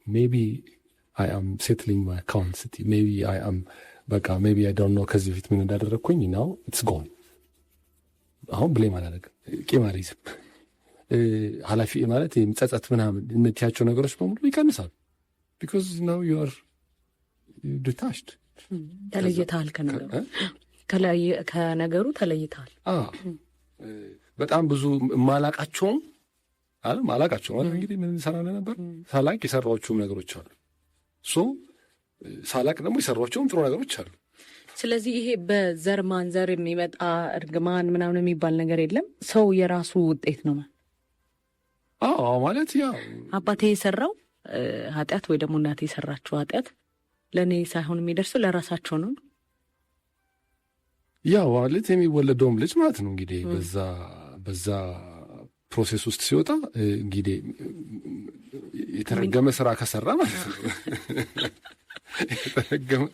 ሜቢ አይ አም ሴትሊንግ ማይ አካውንት ሜቢ አይ አም በቃ ሜቢ አይ ዶንት ኖ ከዚህ በፊት ምን እንዳደረግኩኝ ናው ኢትስ ጎን። አሁን ብሌም አላደርግም፣ ቂም አልይዝም። ኃላፊ ማለት የምጸጸት ምናምን የምትያቸው ነገሮች በሙሉ ይቀንሳሉ። ቢኮዝ ናው ዩ አር ዲታችድ፣ ተለይተሃል ከነገሩ ተለይተሃል። በጣም ብዙ ማላቃቸውም እንግዲህ ምን ሰራ ነበር ሳላቅ የሰራዎቹም ነገሮች አሉ። ሳላቅ ደግሞ የሰራዎቹም ጥሩ ነገሮች አሉ። ስለዚህ ይሄ በዘር ማንዘር የሚመጣ እርግማን ምናምን የሚባል ነገር የለም። ሰው የራሱ ውጤት ነው ማለት ያው አባቴ የሰራው ኃጢአት ወይ ደግሞ እናቴ የሰራችው ኃጢአት ለእኔ ሳይሆን የሚደርሰው ለራሳቸው ነው። ያው ማለት የሚወለደውም ልጅ ማለት ነው እንግዲህ በዛ ፕሮሴስ ውስጥ ሲወጣ እንግዲህ የተረገመ ስራ ከሰራ ማለት ነው የተረገመ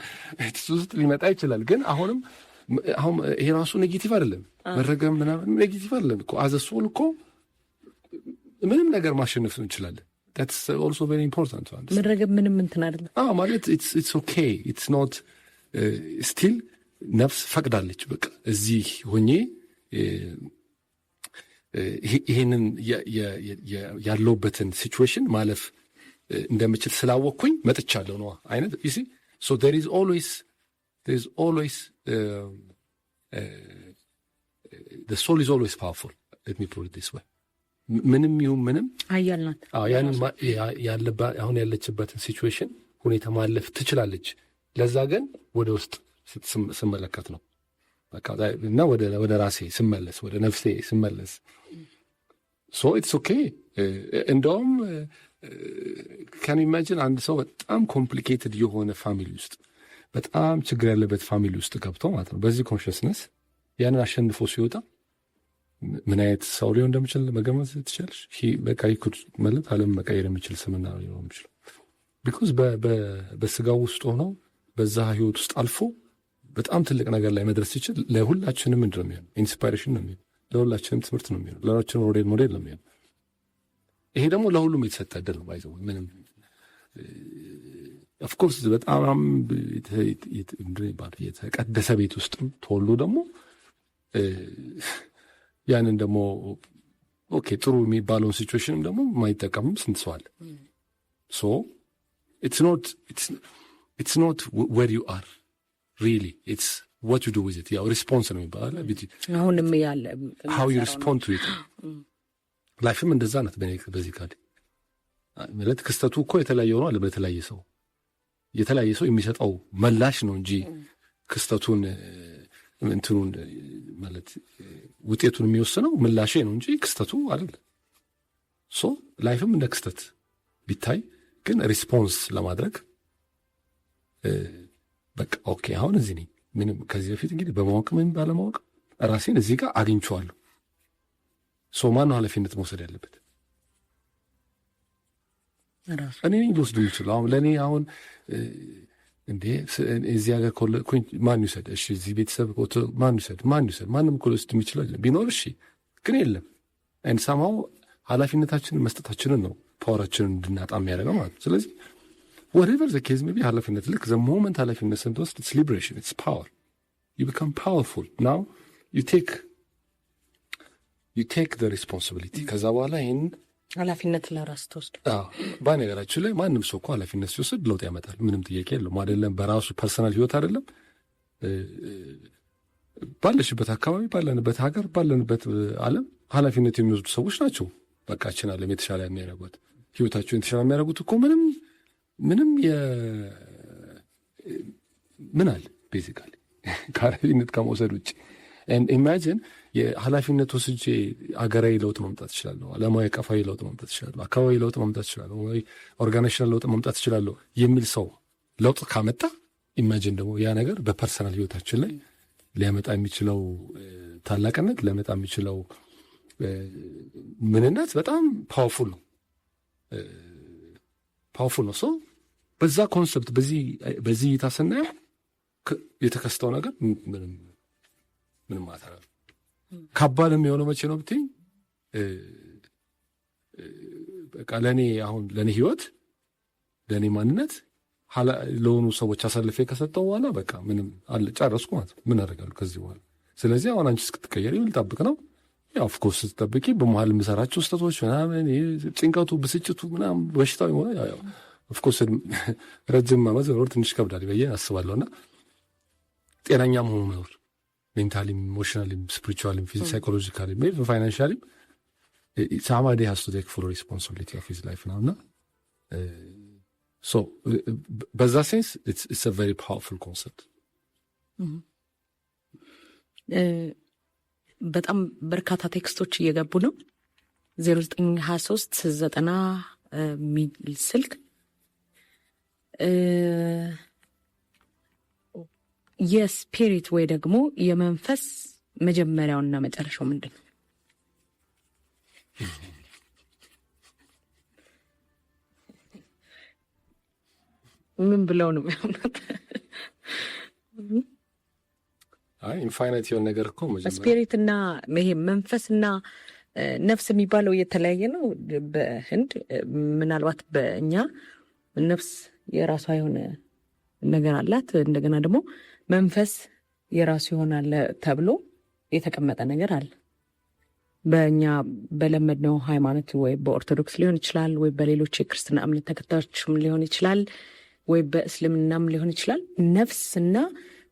ውስጥ ሊመጣ ይችላል። ግን አሁን ይሄ ራሱ ኔጌቲቭ አይደለም፣ መረገም ምናምን ኔጌቲቭ አይደለም እኮ። አዘሶል እኮ ምንም ነገር ማሸነፍ እንችላለን። that's also very important to understand። መረገም ምንም እንትን አይደለም ማለት it's okay, it's not still ነፍስ ፈቅዳለች በቃ እዚህ ሆኜ ይሄንን ያለውበትን ሲቹዌሽን ማለፍ እንደምችል ስላወቅኩኝ መጥቻለሁ ነው አይነት you see. So there is always the soul is always powerful, let me put it this way. ምንም ይሁን ምንም አያልናት ያንን አሁን ያለችበትን ሲቹዌሽን ሁኔታ ማለፍ ትችላለች። ለዛ ግን ወደ ውስጥ ስመለከት ነው በቃ እና ወደ ራሴ ስመለስ ወደ ነፍሴ ስመለስ so it's okay። እንደውም can you imagine አንድ ሰው በጣም ኮምፕሊኬትድ የሆነ ፋሚሊ ውስጥ በጣም ችግር ያለበት ፋሚሊ ውስጥ ገብቶ ማለት ነው በዚህ ኮንሽስነስ ያንን አሸንፎ ሲወጣ ምን አይነት ሰው ሊሆን እንደሚችል መገመት ትችላለሽ። በቃ ይኩድ ማለት ዓለም መቀየር የሚችል ስምና ሊሆን የሚችል ቢኮዝ በስጋው ውስጥ ሆኖ በዛ ህይወት ውስጥ አልፎ በጣም ትልቅ ነገር ላይ መድረስ ሲችል ለሁላችንም ምንድን ነው የሚሆነው? ኢንስፓይሬሽን ነው የሚሆነው። ለሁላችንም ትምህርት ነው የሚሆነው። ለሁላችንም ሞዴል ነው የሚሆነው። ይሄ ደግሞ ለሁሉም የተሰጠ ዕድል ነው። ባይዘው ምንም ኦፍኮርስ በጣም የተቀደሰ ቤት ውስጥም ተወልዶ ደግሞ ያንን ደግሞ ኦኬ ጥሩ የሚባለውን ሲቹዌሽንም ደግሞ የማይጠቀምም ስንት ሰው አለ። ሶ ኢትስ ኖት ዌር ዩ አር really it's what you do with it። ያው ሪስፖንስ ነው የሚባለው አሁንም ያለ how you respond to it። ላይፍም እንደዛ ናት። በዚህ ካል ማለት ክስተቱ እኮ የተለያየ ሆኖ አለ። የተለያየ ሰው የሚሰጠው መላሽ ነው እንጂ ክስተቱን እንትኑን ማለት ውጤቱን የሚወስነው ምላሽ ነው እንጂ ክስተቱ አይደለም። ሶ ላይፍም እንደ ክስተት ቢታይ ግን ሪስፖንስ ለማድረግ በቃ ኦኬ አሁን እዚህ ነኝ። ምንም ከዚህ በፊት እንግዲህ በማወቅ ምን ባለማወቅ ራሴን እዚህ ጋር አግኝቼዋለሁ። ሶ ማን ነው ኃላፊነት መውሰድ ያለበት? እኔ ነኝ ልወስድ የምችለው። አሁን ለእኔ አሁን እንዴ እዚህ ሀገር ኮለኩኝ ማን ይውሰድ? እሺ እዚህ ቤተሰብ ማን ይውሰድ? ማንም እኮ ልወስድ የሚችለው ቢኖር እሺ፣ ግን የለም። ሳምሃው ኃላፊነታችንን መስጠታችንን ነው ፓወራችንን እንድናጣ የሚያደርገው ማለት ነው። ስለዚህ whatever the case may be ኃላፊነት ልክ the moment ኃላፊነት ስንወስድ it's liberation, it's power. You become powerful. Now you take the responsibility. ከዛ በኋላ ይሄን ኃላፊነት ለራስ ተወስድ። በነገራችን ላይ ማንም ሰው እኮ ኃላፊነት ሲወስድ ለውጥ ያመጣል። ምንም ጥያቄ የለውም። አይደለም በራሱ ፐርሰናል ህይወት አይደለም ባለሽበት አካባቢ፣ ባለንበት ሀገር፣ ባለንበት ዓለም ኃላፊነት የሚወስዱ ሰዎች ናቸው በቃችን ዓለም የተሻለ የሚያደርጉት ህይወታቸውን የተሻለ የሚያደርጉት እኮ ምንም ምን አለ ቤዚካሊ ከኃላፊነት ከመውሰድ ውጭ። ኢማጂን የኃላፊነት ወስጄ አገራዊ ለውጥ ማምጣት እችላለሁ፣ ዓለማዊ አቀፋዊ ለውጥ ማምጣት እችላለሁ፣ አካባቢ ለውጥ ማምጣት እችላለሁ፣ ወይ ኦርጋናይዜሽናል ለውጥ ማምጣት እችላለሁ የሚል ሰው ለውጥ ካመጣ ኢማጂን ደግሞ ያ ነገር በፐርሰናል ህይወታችን ላይ ሊያመጣ የሚችለው ታላቅነት ሊያመጣ የሚችለው ምንነት በጣም ፓወርፉል ነው። ሰው በዛ ኮንሰፕት በዚህ እይታ ስናየው የተከስተው ነገር ምንም ማለት ነው። ከባድ የሚሆነው መቼ ነው ብትይ በቃ ለእኔ ህይወት ለእኔ ማንነት ለሆኑ ሰዎች አሳልፌ ከሰጠው በኋላ በቃ ምንም አለ ጨረስኩ ማለት ነው። ምን አደርጋለሁ ከዚህ በኋላ? ስለዚህ አሁን አንቺ እስክትቀየሪ ልጠብቅ ነው። ያው ኦፍኮርስ ስትጠብቂ በመሀል የምሰራቸው ስህተቶች ምናምን ጭንቀቱ፣ ብስጭቱ ምናምን በሽታው ሆነ ያው ኦፍኮርስ ረጅም ዓመት መኖር ትንሽ ከብዳል ብዬ አስባለሁና ጤናኛ መሆኑ መኖር ሜንታሊም፣ ኢሞሽናሊም፣ ስፒሪቹዋሊም፣ ሳይኮሎጂካሊም፣ ፋይናንሻሊም somebody has to take full responsibility of his life now እና so በዛ ሴንስ it's a very powerful concept። በጣም በርካታ ቴክስቶች እየገቡ ነው። 0923 90 ሚል ስልክ የስፒሪት ወይ ደግሞ የመንፈስ መጀመሪያውና መጨረሻው ምንድን ነው? ምን ብለው ነው የሚያምኑት? ኢንፋይናይት የሆነ ነገር እኮ ስፒሪትና ይሄ መንፈስና ነፍስ የሚባለው የተለያየ ነው። በህንድ ምናልባት በእኛ ነፍስ የራሷ የሆነ ነገር አላት፣ እንደገና ደግሞ መንፈስ የራሱ ይሆናል ተብሎ የተቀመጠ ነገር አለ። በእኛ በለመድነው ሃይማኖት ወይ በኦርቶዶክስ ሊሆን ይችላል፣ ወይ በሌሎች የክርስትና እምነት ተከታዮችም ሊሆን ይችላል፣ ወይ በእስልምናም ሊሆን ይችላል። ነፍስና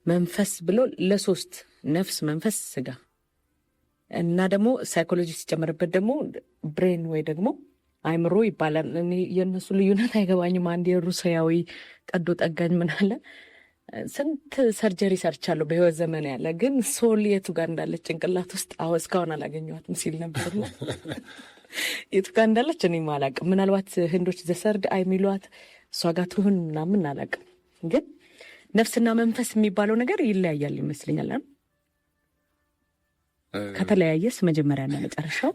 መንፈስ ብሎ ለሶስት ነፍስ፣ መንፈስ፣ ስጋ እና ደግሞ ሳይኮሎጂ ሲጨመርበት ደግሞ ብሬን ወይ ደግሞ አይምሮ ይባላል። እኔ የእነሱ ልዩነት አይገባኝም። አንድ የሩሲያዊ ቀዶ ጠጋኝ ምን አለ፣ ስንት ሰርጀሪ ሰርቻለሁ በህይወት ዘመን ያለ ግን ሶል የቱ ጋር እንዳለች ጭንቅላት ውስጥ እስካሁን አላገኘኋትም ሲል ነበር። የቱ ጋር እንዳለች እኔም አላቅም። ምናልባት ህንዶች ዘሰርድ አይ የሚሏት እሷ ጋር ትሁን ምናምን አላቅም። ግን ነፍስና መንፈስ የሚባለው ነገር ይለያያል ይመስለኛል። ከተለያየስ መጀመሪያና መጨረሻው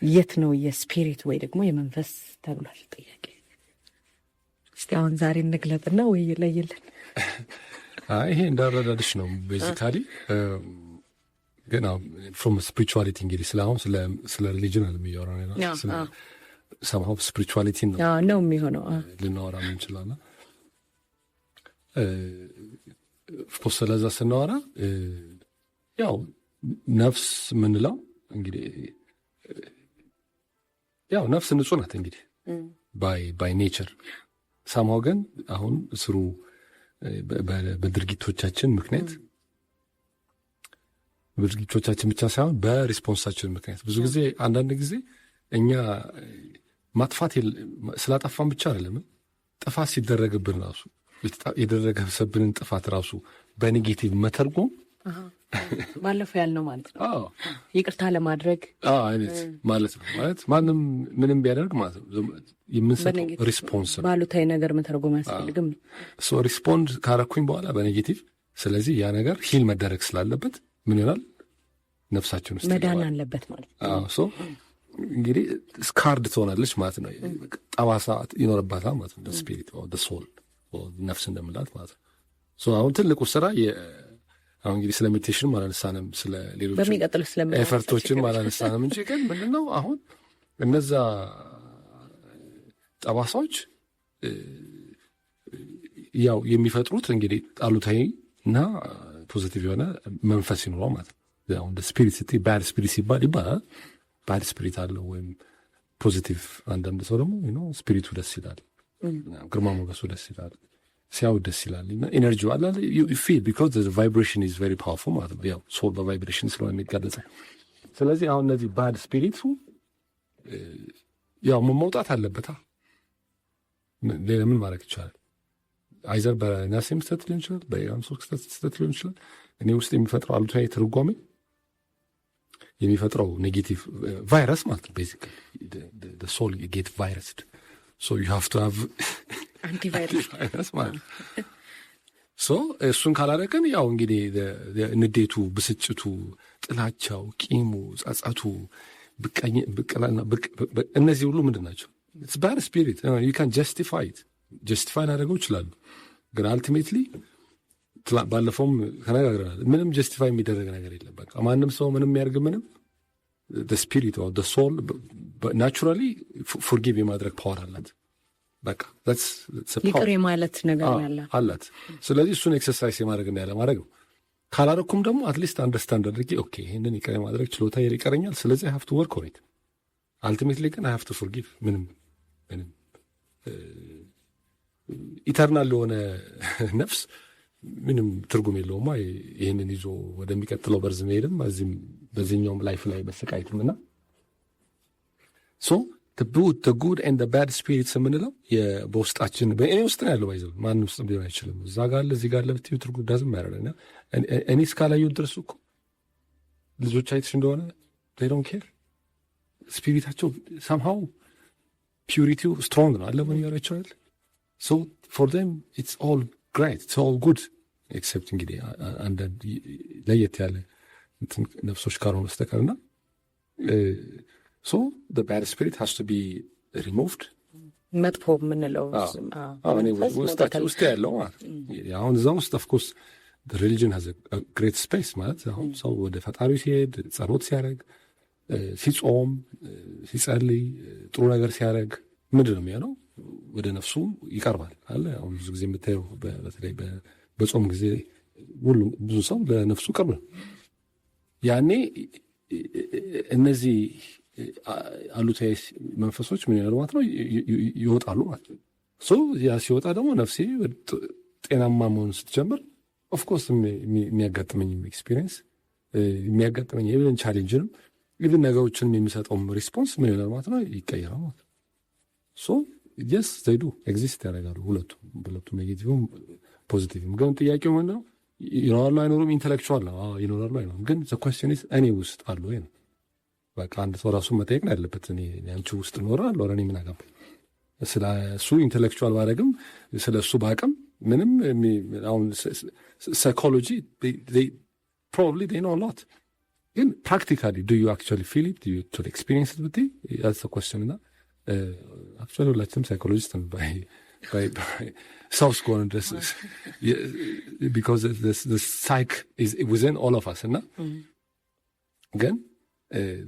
የት ነው? የስፒሪት ወይ ደግሞ የመንፈስ ተብሏል። ጥያቄ እስቲ አሁን ዛሬ እንግለጥና ወይ ይለይልን። ይሄ እንዳረዳድሽ ነው ቤዚካሊ። ግን ፍሮም ስፒሪቹዋሊቲ እንግዲህ ስለ ሪሊጅን አለሚያወራ ነው። ሰምሃው ስፒሪቹዋሊቲ ነው የሚሆነው ልናወራ እንችላለን። ኦፍኮርስ ስለዛ ስናወራ ያው ነፍስ የምንለው እንግዲህ ያው ነፍስ ንጹህ ናት እንግዲህ ባይ ኔቸር። ሰማው ግን አሁን ስሩ በድርጊቶቻችን ምክንያት በድርጊቶቻችን ብቻ ሳይሆን በሪስፖንሳችን ምክንያት ብዙ ጊዜ አንዳንድ ጊዜ እኛ ማጥፋት ስላጠፋን ብቻ አይደለም፣ ጥፋት ሲደረግብን ራሱ የደረገብንን ጥፋት ራሱ በኔጌቲቭ መተርጎም ባለፈው ያልነው ማለት ነው። ይቅርታ ለማድረግ ማለት ነው። ማለት ማንም ምንም ቢያደርግ ማለት ነው የምንሰጠው ሪስፖንስ ባሉታዊ ነገር መተርጎም አያስፈልግም። ሪስፖንድ ካረኩኝ በኋላ በኔጌቲቭ፣ ስለዚህ ያ ነገር ሂል መደረግ ስላለበት ምን ይሆናል? ነፍሳችን ውስጥ መዳን አለበት ማለት ነው። እንግዲህ ስካርድ ትሆናለች ማለት ነው። ጠባሳ ይኖርባታል ማለት ነው። ስፒሪት ሶል ነፍስ እንደምላት ማለት ነው። አሁን ትልቁ ስራ አሁን እንግዲህ ስለ ሜዲቴሽንም አላነሳንም፣ ስለ ሌሎች ኤፈርቶችም አላነሳንም እንጂ ግን ምንድነው አሁን እነዛ ጠባሳዎች ያው የሚፈጥሩት እንግዲህ አሉታዊ እና ፖዚቲቭ የሆነ መንፈስ ይኖረው ማለት ነው። አሁን ስፒሪት ባድ ስፒሪት ይባላል። ባድ ስፒሪት አለው ወይም ፖዚቲቭ። አንዳንድ ሰው ደግሞ ስፒሪቱ ደስ ይላል፣ ግርማ ሞገሱ ደስ ይላል፣ ሲያው ደስ ይላል እና ኤነርጂው አለ you feel because the vibration is very powerful ማለት ነው። ያው ሶል በቫይብሬሽን ስለሆነ የሚገለጸው። ስለዚህ አሁን እነዚህ ባድ ስፒሪቱ ያው መውጣት አለበታ። ሌላ ምን ማድረግ ይቻላል? አይዘር በናሴም ስህተት ሊሆን ይችላል፣ በኢራን ሶክ ስህተት ሊሆን ይችላል። እኔ ውስጥ የሚፈጥረው አሉታዊ ትርጓሜ የሚፈጥረው ኔጌቲቭ ቫይረስ ማለት ነው። ቤዚካሊ the soul get virused, so you have to have አንቲቫይረስ ማለት ነው። እሱን ካላደረግን ያው እንግዲህ ንዴቱ፣ ብስጭቱ፣ ጥላቻው፣ ቂሙ፣ ጸጸቱ፣ እነዚህ ሁሉ ምንድን ናቸው? ባድ ስፒሪት you can justify it ጀስቲፋይ ላደረገው ይችላሉ። ግን አልቲሜትሊ ባለፈውም ተነጋግረናል፣ ምንም ጀስቲፋይ የሚደረግ ነገር የለም። በቃ ማንም ሰው ምንም ያርግ ምንም ስፒሪት ሶል ናቹራሊ ፎርጊቭ የማድረግ ፓወር አላት። በቃ ይቅር የማለት ነገር አላት። ስለዚህ እሱን ኤክሰርሳይዝ የማድረግ እና ያለማድረግ ነው። ካላረኩም ደግሞ አትሊስት አንደርስታንድ አድርጌ ኦኬ ይህንን ይቅር የማድረግ ችሎታ ይቀረኛል፣ ስለዚህ አይ ሃቭ ቱ ወርክ ኦን ኢት። አልቲሜትሊ ግን አይ ሃቭ ቱ ፎርጊቭ። ምንም ኢተርናል የሆነ ነፍስ ምንም ትርጉም የለውማ ይህንን ይዞ ወደሚቀጥለው በርዝ መሄድም በዚህኛውም ላይፍ ላይ መሰቃየትም እና ሶ ጉድ ኤንድ ባድ ስፒሪትስ የምንለው በውስጣችን በእኔ ውስጥ ነው ያለው። ባይዘው ማንም ውስጥ ሊሆን አይችልም። እዛ ጋር አለ እዚህ ጋር አለ ብትይው ትርጉም ዳዝም ያደረገና እኔ እስካላየሁ ድረስ እኮ ልጆች አይተሽ እንደሆነ they don't care ስፒሪታቸው somehow ፒዩሪቲው ስትሮንግ ነው አለ ምን ያረቻው አይደል? so for them it's all great, it's all good except እንግዲህ አንዳንድ ለየት ያለ ነፍሶች ካልሆኑ በስተቀርና so the bad spirit has to be removed። መጥፎ የምንለው ውስጥ ያለው ማለት አሁን እዛ ውስጥ of course the religion has a great space ማለት አሁን ሰው ወደ ፈጣሪው ሲሄድ ጸሎት ሲያደርግ ሲጾም ሲጸልይ ጥሩ ነገር ሲያደርግ ምንድን ነው የሚሆነው? ወደ ነፍሱ ይቀርባል አለ። አሁን ብዙ ጊዜ የምታየው በተለይ በጾም ጊዜ ሁሉም ብዙ ሰው ለነፍሱ ቅርብ ነው። ያኔ እነዚህ አሉታዊ መንፈሶች ምን ይሆናሉ ማለት ነው? ይወጣሉ ማለት ነው። ያ ሲወጣ ደግሞ ነፍሴ ጤናማ መሆን ስትጀምር ኦፍኮርስ የሚያጋጥመኝ ኤክስፒሪየንስ የሚያጋጥመኝ ኢቨን ቻሌንጅንም ኢቨን ነገሮችንም የሚሰጠውም ሪስፖንስ ምን ይሆናል ማለት ነው? ይቀየራል ማለት ነው። የስ ዘይዱ ኤግዚስት ያደርጋሉ ሁለቱም ኔጌቲቭም ፖዚቲቭም። ግን ጥያቄው ምንድን ነው? ይኖራሉ አይኖሩም? ኢንቴሌክቹዋል ነው ይኖራሉ አይኖሩም። ግን ዘ ኳስችን ኢዝ እኔ ውስጥ አሉ ወይ ነው። በቃ አንድ ሰው ራሱን መጠየቅ ነው ያለበት። እኔ አንቺ ውስጥ እኖራለሁ እኔ ምን አገባኝ? ስለ እሱ ኢንቴሌክቹዋል ባደረግም ስለ እሱ ባቅም ምንም አሁን ሳይኮሎጂ ፕሮባብሊ ዴይ ኖ አ ሎት ግን ፕራክቲካሊ ዱ ዩ አክቹዋሊ ፊል ኢት ዱ ዩ አክቹዋሊ ኤክስፒሪየንስ ኢት ብትይ ያዝ ዘ ኳስችን እና አክቹዋሊ ሁላችንም ሳይኮሎጂስት ነን by ሰው እስከሆነ ድረስ because the psych is within all of us እና ግን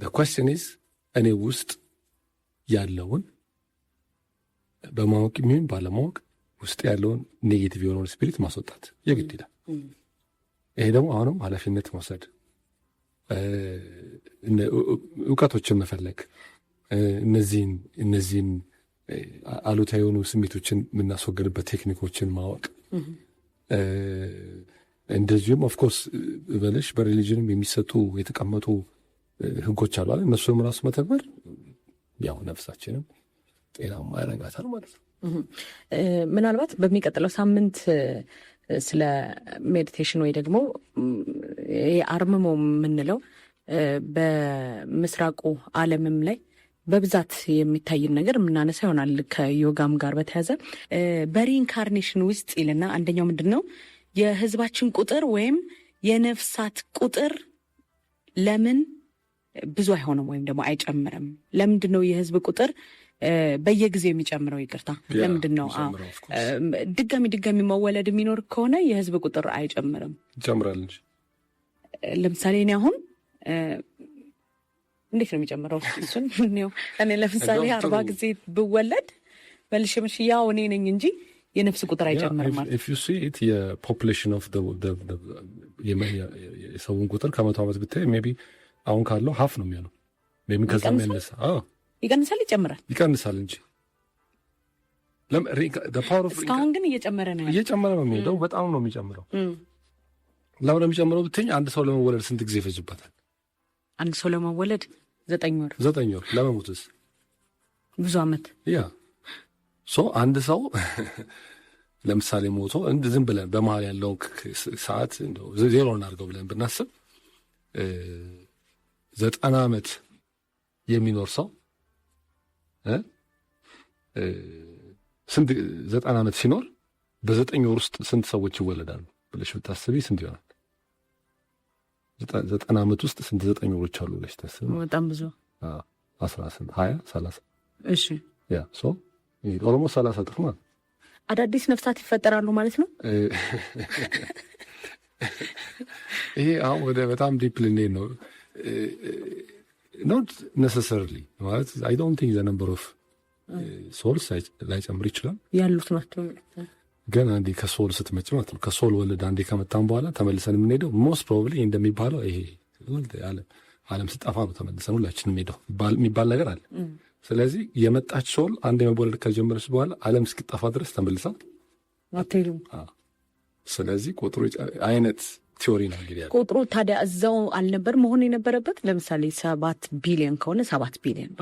the question is እኔ ውስጥ ያለውን በማወቅ የሚሆን ባለማወቅ ውስጥ ያለውን ኔጌቲቭ የሆነውን ስፒሪት ማስወጣት የግድ ይላል። ይሄ ደግሞ አሁንም ኃላፊነት መውሰድ፣ እውቀቶችን መፈለግ፣ እነዚህን አሉታዊ የሆኑ ስሜቶችን የምናስወገድበት ቴክኒኮችን ማወቅ፣ እንደዚሁም ኦፍኮርስ በልሽ በሪሊጅንም የሚሰጡ የተቀመጡ ህጎች አሉ አይደል? እነሱንም ራሱ መተግበር ያው ነፍሳችንም ጤናማ ያረጋታል ማለት ነው። ምናልባት በሚቀጥለው ሳምንት ስለ ሜዲቴሽን ወይ ደግሞ አርምሞ የምንለው በምስራቁ ዓለምም ላይ በብዛት የሚታይን ነገር የምናነሳ ይሆናል። ከዮጋም ጋር በተያዘ በሪኢንካርኔሽን ውስጥ ይልና አንደኛው ምንድን ነው የህዝባችን ቁጥር ወይም የነፍሳት ቁጥር ለምን ብዙ አይሆንም ወይም ደግሞ አይጨምርም? ለምንድን ነው የህዝብ ቁጥር በየጊዜው የሚጨምረው? ይቅርታ ለምንድን ነው ድጋሚ መወለድ የሚኖር ከሆነ የህዝብ ቁጥር አይጨምርም? ይጨምራል እንጂ። ለምሳሌ እኔ አሁን እንዴት ነው የሚጨምረው? እሱን እኔ ለምሳሌ 40 ጊዜ ብወለድ መልሽምሽ ያው እኔ ነኝ እንጂ የነፍስ ቁጥር አይጨምርም ማለት። if you see it የፖፑሌሽን ኦፍ የሰውን ቁጥር ከመቶ ዓመት ብታይ ሜቢ አሁን ካለው ሀፍ ነው የሚሆነው። ሜቢ ከዛም ያነሳ ይቀንሳል ይጨምራል? ይቀንሳል እንጂ እስካሁን ግን እየጨመረ ነው የሚሄደው። በጣም ነው የሚጨምረው። ለምን የሚጨምረው ብትኝ አንድ ሰው ለመወለድ ስንት ጊዜ ይፈጅበታል? አንድ ሰው ለመወለድ 9 ወር። 9 ወር። ለመሞትስ ብዙ ዓመት። አንድ ሰው ለምሳሌ ሞቶ ዝም ብለን በመሀል ያለውን ሰዓት ዜሮ እናድርገው ብለን ብናስብ 90 ዓመት የሚኖር ሰው ስንት 90 ዓመት ሲኖር በ9 ወር ውስጥ ስንት ሰዎች ይወለዳሉ ብለሽ ብታስቢ ስንት ይሆናል? 90 ዓመት ውስጥ ስንት 9 ወሮች አሉ ብለሽ ታስቢ? በጣም ብዙ 18 20 30 እሺ ኦልሞስት 30 እጥፍ ማለት። አዳዲስ ነፍሳት ይፈጠራሉ ማለት ነው። ይሄ አሁን ወደ በጣም ዲፕ ልንሄድ ነው። ኖት ነሰሰርሊ ማለት አይ ዶንት ቲንክ ዘ ነምበር ኦፍ ሶልስ ላይጨምር ይችላል ያሉት ናቸው። ግን አንዴ ከሶል ስትመጭ ማለት ነው ከሶል ወለድ አንዴ ከመጣን በኋላ ተመልሰን የምንሄደው ሞስት ፕሮባብሊ እንደሚባለው ይሄ ዓለም ስጠፋ ነው ተመልሰን ሁላችንም ሄደው የሚባል ነገር አለ። ስለዚህ የመጣች ሶል አንዴ መወለድ ከጀመረች በኋላ ዓለም እስኪጠፋ ድረስ ተመልሳ አትሄዱም። ስለዚህ ቁጥሩ አይነት ቲዮሪ ነው እንግዲህ ያለው። ቁጥሩ ታዲያ እዛው አልነበር መሆን የነበረበት? ለምሳሌ 7 ቢሊዮን ከሆነ 7 ቢሊዮን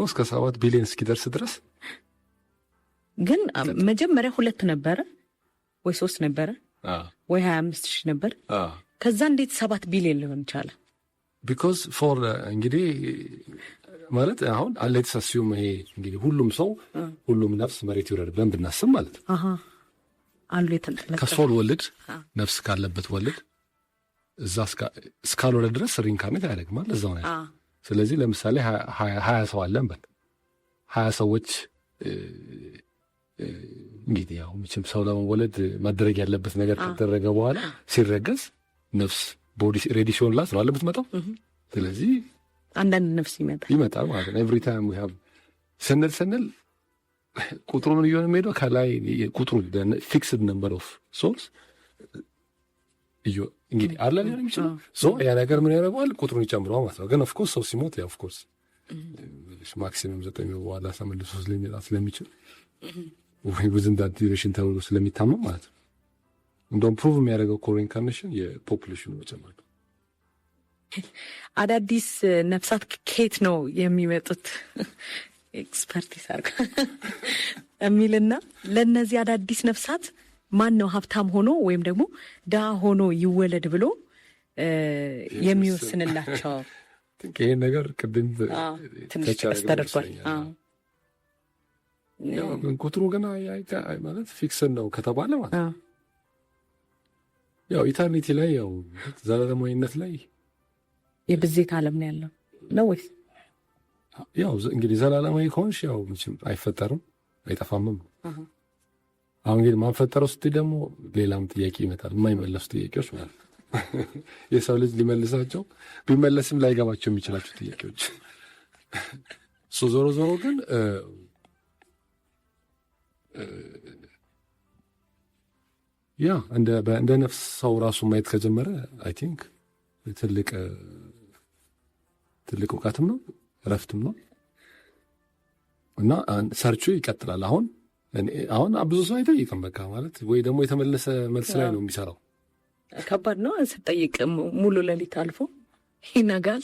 እስከ 7 ቢሊዮን እስኪደርስ ድረስ ግን መጀመሪያ 2 ነበረ ወይ 3 ነበረ ወይ 25,000 ነበር። ከዛ እንዴት 7 ቢሊዮን ሊሆን ይቻላል? ቢኮዝ ፎር እንግዲህ ማለት አሁን አሌትስ አስዩም ይሄ እንግዲህ ሁሉም ሰው ሁሉም ነፍስ መሬት ይውረድ ብለን ብናስብ ማለት ነው አሉ የተንጠለጠለ ከሶል ወልድ ነፍስ ካለበት ወልድ እዛ እስካልወለ ድረስ ሪንካርኔት ያደርግማል እዛው ነው። ስለዚህ ለምሳሌ 20 ሰው አለን በል 20 ሰዎች እንግዲህ ያው ምንም ሰው ለመወለድ ማድረግ ያለበት ነገር ከተደረገ በኋላ ሲረገዝ ነፍስ ቦዲ ሬዲ ሲሆንላት ነው አለበት መጣው። ስለዚህ አንዳንድ ነፍስ ይመጣል ማለት ነው። ኤቭሪ ታይም ዊ ሃቭ ስንል ቁጥሩ ምን እየሆነ የሚሄደው ከላይ ቁጥሩ ፊክስድ ነምበር ኦፍ ሶልስ እንግዲህ አለ ሊሆን የሚችለው ያ ነገር ምን ያደርገዋል ቁጥሩን ይጨምረዋል ማለት ነው። ግን ኦፍኮርስ ሰው ሲሞት ያው ኦፍኮርስ ማክሲመም 9 በኋላ ተመልሶ ስለሚመጣ ስለሚችል ወይ ብዙም ዳት ዲዩሬሽን ተብሎ ስለሚታመም ማለት ነው። እንደውም ፕሩቭ የሚያደርገው ኮሪንካርኔሽን የፖፑሌሽኑ መጨመር ነው። አዳዲስ ነፍሳት ከየት ነው የሚመጡት? ኤክስፐርቲስ አርጋ የሚልና ለእነዚህ አዳዲስ ነፍሳት ማን ነው ሀብታም ሆኖ ወይም ደግሞ ድሃ ሆኖ ይወለድ ብሎ የሚወስንላቸው? ይሄን ነገር ቅድም ትንሽ ተደርጓል። ቁጥሩ ገና ማለት ፊክስን ነው ከተባለ ማለት ያው ኢተርኒቲ ላይ ያው ዘላለማዊነት ላይ የብዜት ዓለም ነው ያለው ነው ወይስ? ያው እንግዲህ ዘላለማዊ ከሆንሽ ያው ምንም አይፈጠርም አይጠፋምም። አሁን እንግዲህ ማንፈጠረው ስትይ ደግሞ ሌላም ጥያቄ ይመጣል፣ የማይመለሱ ጥያቄዎች ማለት ነው። የሰው ልጅ ሊመልሳቸው ቢመለስም ላይገባቸው የሚችላቸው ጥያቄዎች። ዞሮ ግን ያ እንደ ነፍስ ሰው ራሱ ማየት ከጀመረ አይ ቲንክ ትልቅ እውቀትም ነው እረፍትም ነው እና ሰርቹ ይቀጥላል። አሁን ብዙ ሰው አይጠይቅም በቃ ማለት ወይ ደግሞ የተመለሰ መልስ ላይ ነው የሚሰራው። ከባድ ነው ስጠይቅ ሙሉ ሌሊት አልፎ ይነጋል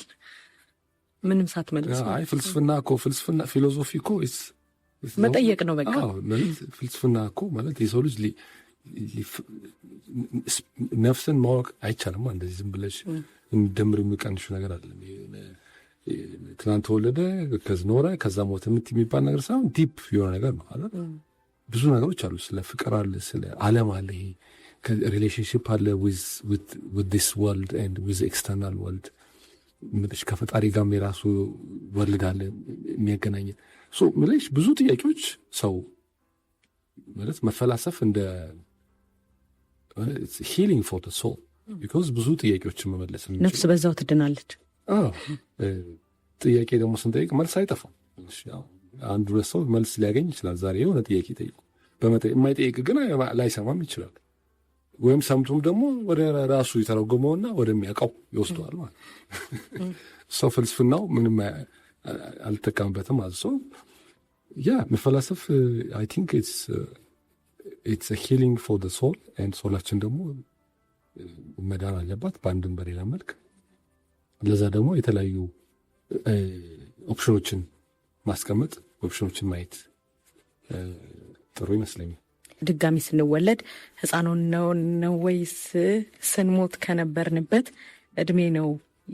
ምንም ሳትመልስ። ፍልስፍና ፊሎዞፊ እኮ መጠየቅ ነው በቃ። ፍልስፍና እኮ ማለት የሰው ልጅ ነፍስን ማወቅ አይቻልም። እንደዚህ ዝም ብለሽ እንደምር የሚቀንሹ ነገር አይደለም። ትናንት ተወለደ ከዚህ ኖረ ከዛ ሞተ የሚባል ነገር ሳይሆን ዲፕ የሆነ ነገር ነው አይደል? ብዙ ነገሮች አሉ። ስለ ፍቅር አለ፣ ስለ ዓለም አለ፣ ይሄ ሪሌሽንሽፕ አለ with this world and with the external world ምልሽ ከፈጣሪ ጋር የራሱ ወልድ አለ የሚያገናኝ ምልሽ ብዙ ጥያቄዎች ሰው ማለት መፈላሰፍ እንደ ሂሊንግ ፎር ዘ ሶል ቢኮዝ ብዙ ጥያቄዎችን መመለስ ነፍስ በዛው ትድናለች። ጥያቄ ደግሞ ስንጠይቅ መልስ አይጠፋም። አንዱ ሰው መልስ ሊያገኝ ይችላል። ዛሬ የሆነ ጥያቄ ጠይቁ የማይጠይቅ ግን ላይሰማም ይችላል። ወይም ሰምቶም ደግሞ ወደ ራሱ የተረጎመውና ወደሚያውቀው ይወስደዋል ማለት ሰው ፍልስፍናው ምንም አልጠቀምበትም ማለት ሰው መፈላሰፍ አይ ቲንክ ኢትስ a healing for the soul and ሶላችን ደግሞ መዳን አለባት በአንድም በሌላ መልክ። ለዛ ደግሞ የተለያዩ ኦፕሽኖችን ማስቀመጥ ኦፕሽኖችን ማየት ጥሩ ይመስለኛል። ድጋሚ ስንወለድ ሕፃኑን ነው ወይስ ስንሞት ከነበርንበት እድሜ ነው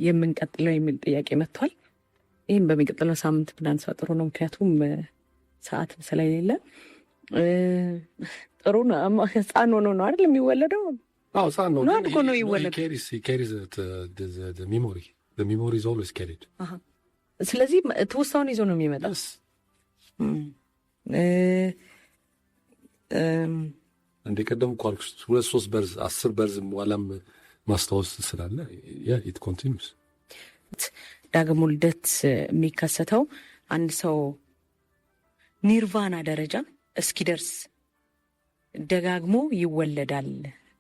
የምንቀጥለው የሚል ጥያቄ መጥቷል። ይህም በሚቀጥለው ሳምንት ብናንሳ ጥሩ ነው፣ ምክንያቱም ሰዓት ስለሌለ። ጥሩ ነው። ሕፃን ሆኖ ነው አይደል የሚወለደው? ሕፃን ነው አድጎ ነው ይወለድ። ሚሞሪ is always carried። ስለዚህ ትውስታውን ይዞ ነው የሚመጣው። እንደ ቀደም እኮ አልኩሽ 2-3 በርዝ 10 በርዝ በኋላም ማስታወስ ስላለ ኢት ኮንቲኒውስ። ዳግም ውልደት የሚከሰተው አንድ ሰው ኒርቫና ደረጃ እስኪደርስ ደጋግሞ ይወለዳል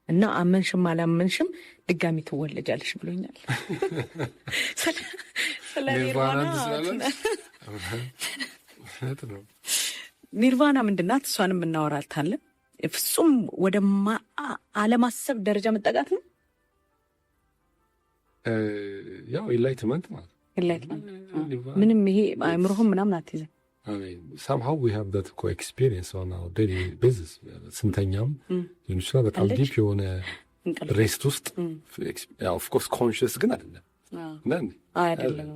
እና አመንሽም አላመንሽም ድጋሚ ትወለጃለሽ ብሎኛል። ስለ ኒርቫና ምንድናት? እሷንም እናወራታለን። ፍጹም ወደ አለማሰብ ደረጃ መጠጋት ነው። ያው ኢንላይትመንት ማለት ምንም ይሄ አእምሮህም ምናምን አትይዘም። somehow we have that co-experience on our daily basis. ስንተኛም ሊሆን ይችላል በጣም ዲፕ የሆነ ሬስት ውስጥ of course conscious ግን አይደለም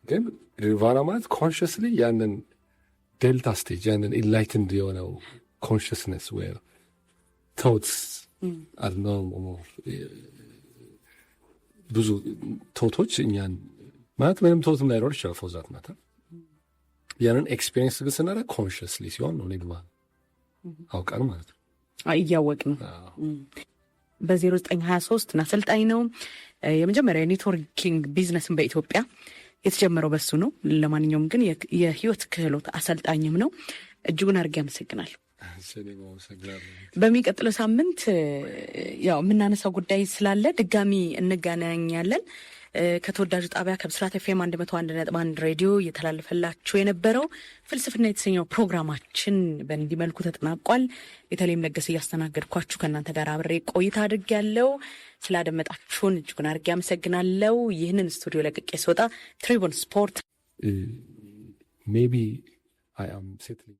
ግን ኒርቫና ማለት ኮንሽስሊ ያንን ዴልታ ስቴጅ ያንን ኢንላይትንድ የሆነው ኮንሽስነስ where thoughts are no more ብዙ ቶቶች እኛን ማለት ምንም ቶትም ላይኖር ይችላል ፎዛት ማታ ያንን ኤክስፔሪንስ ግን ስናደርግ ኮንሽስሊ ሲሆን ነው ኒርቫና አውቃን ማለት ነው እያወቅን በ0923 እና አሰልጣኝ ነው። የመጀመሪያ የኔትወርኪንግ ቢዝነስን በኢትዮጵያ የተጀመረው በሱ ነው። ለማንኛውም ግን የህይወት ክህሎት አሰልጣኝም ነው። እጅጉን አድርጌ አመሰግናለሁ። በሚቀጥለው ሳምንት ያው የምናነሳው ጉዳይ ስላለ ድጋሚ እንገናኛለን። ከተወዳጁ ጣቢያ ከብስራት ኤፍኤም 101.1 ሬዲዮ እየተላለፈላችሁ የነበረው ፍልስፍና የተሰኘው ፕሮግራማችን በእንዲህ መልኩ ተጠናቋል። ቤተልሔም ለገሰ እያስተናገድኳችሁ ከእናንተ ጋር አብሬ ቆይታ አድርጌያለሁ። ስላደመጣችሁን እጅጉን አድርጌ አመሰግናለሁ። ይህንን ስቱዲዮ ለቅቄ ስወጣ ትሪቡን ስፖርት